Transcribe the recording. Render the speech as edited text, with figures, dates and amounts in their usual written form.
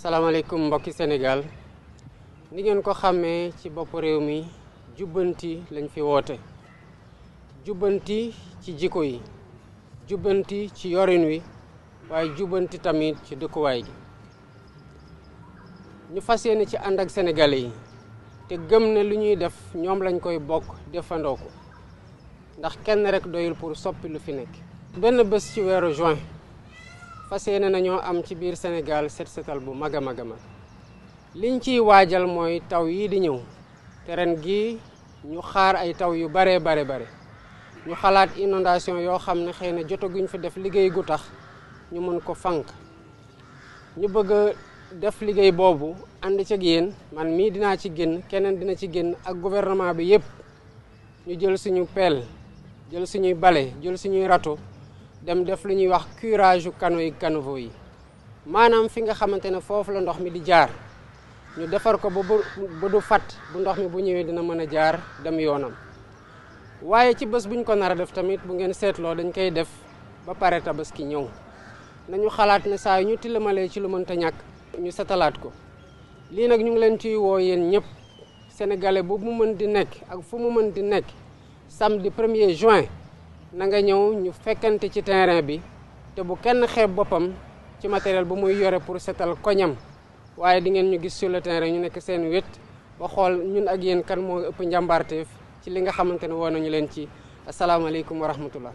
salaamaaleykum mbokki Sénégal ni ngeen ko xàmmee ci bopp réew mi jubbanti lañ fi woote jubbanti ci jikko yi jubbanti ci yorin wi waaye jubbanti tamit ci dëkkuwaay gi ñu fas yéene ci ànd ak sénégalais yi te gëm ne lu ñuy def ñoom lañ koy bokk defandoo ko ndax kenn rek doyul pour soppi lu fi nekk. benn bés ci weeru juin fas yéene nañoo am ci biir Sénégal set setal bu mag a mag a mag liñ ciy waajal mooy taw yi di ñëw te ren gi ñu xaar ay taw yu bare ñu xalaat inondation yoo xam ne xëy na jotaguñ fi def liggéey gu tax ñu mën ko fànq ñu bëgg a def liggéey boobu ànd ci ak yéen man mii dinaa ci génn keneen dina ci génn ak gouvernement bi yépp ñu jël suñu pelle jël suñuy bale jël suñuy râteau dem def lu ñuy wax curage yu canaux yi caniveaux yi maanaam fi nga xamante ne foofu la ndox mi di jaar ñu defar ko ba du fat bu ndox mi bu ñëwee dina mën a jaar dem yoonam waaye ci bés buñ ko nar a def tamit bu ngeen seetloo dañ koy def ba pare tabaski ñëw nañu xalaat ne saa yu ñu tilamalee ci lu mënta ñàkk ñu setalaat ko lii nag ñu ngi leen ciy woo yéen ñëpp sénégalais bu mu mën di nekk ak fu mu mën di nekk samedi 1er juin na nga ñëw ñu fekkante ci terrain bi te bu kenn xeeb boppam ci matériel bu muy yore pour setal koñam waaye di ngeen ñu gis sur le terrain ñu nekk seen wét ba xool ñun ak yéen kan moo ëpp njàmbaarteef ci li nga xamante ne woo nañu leen ci asalaamaaleykum wa rahmatullah.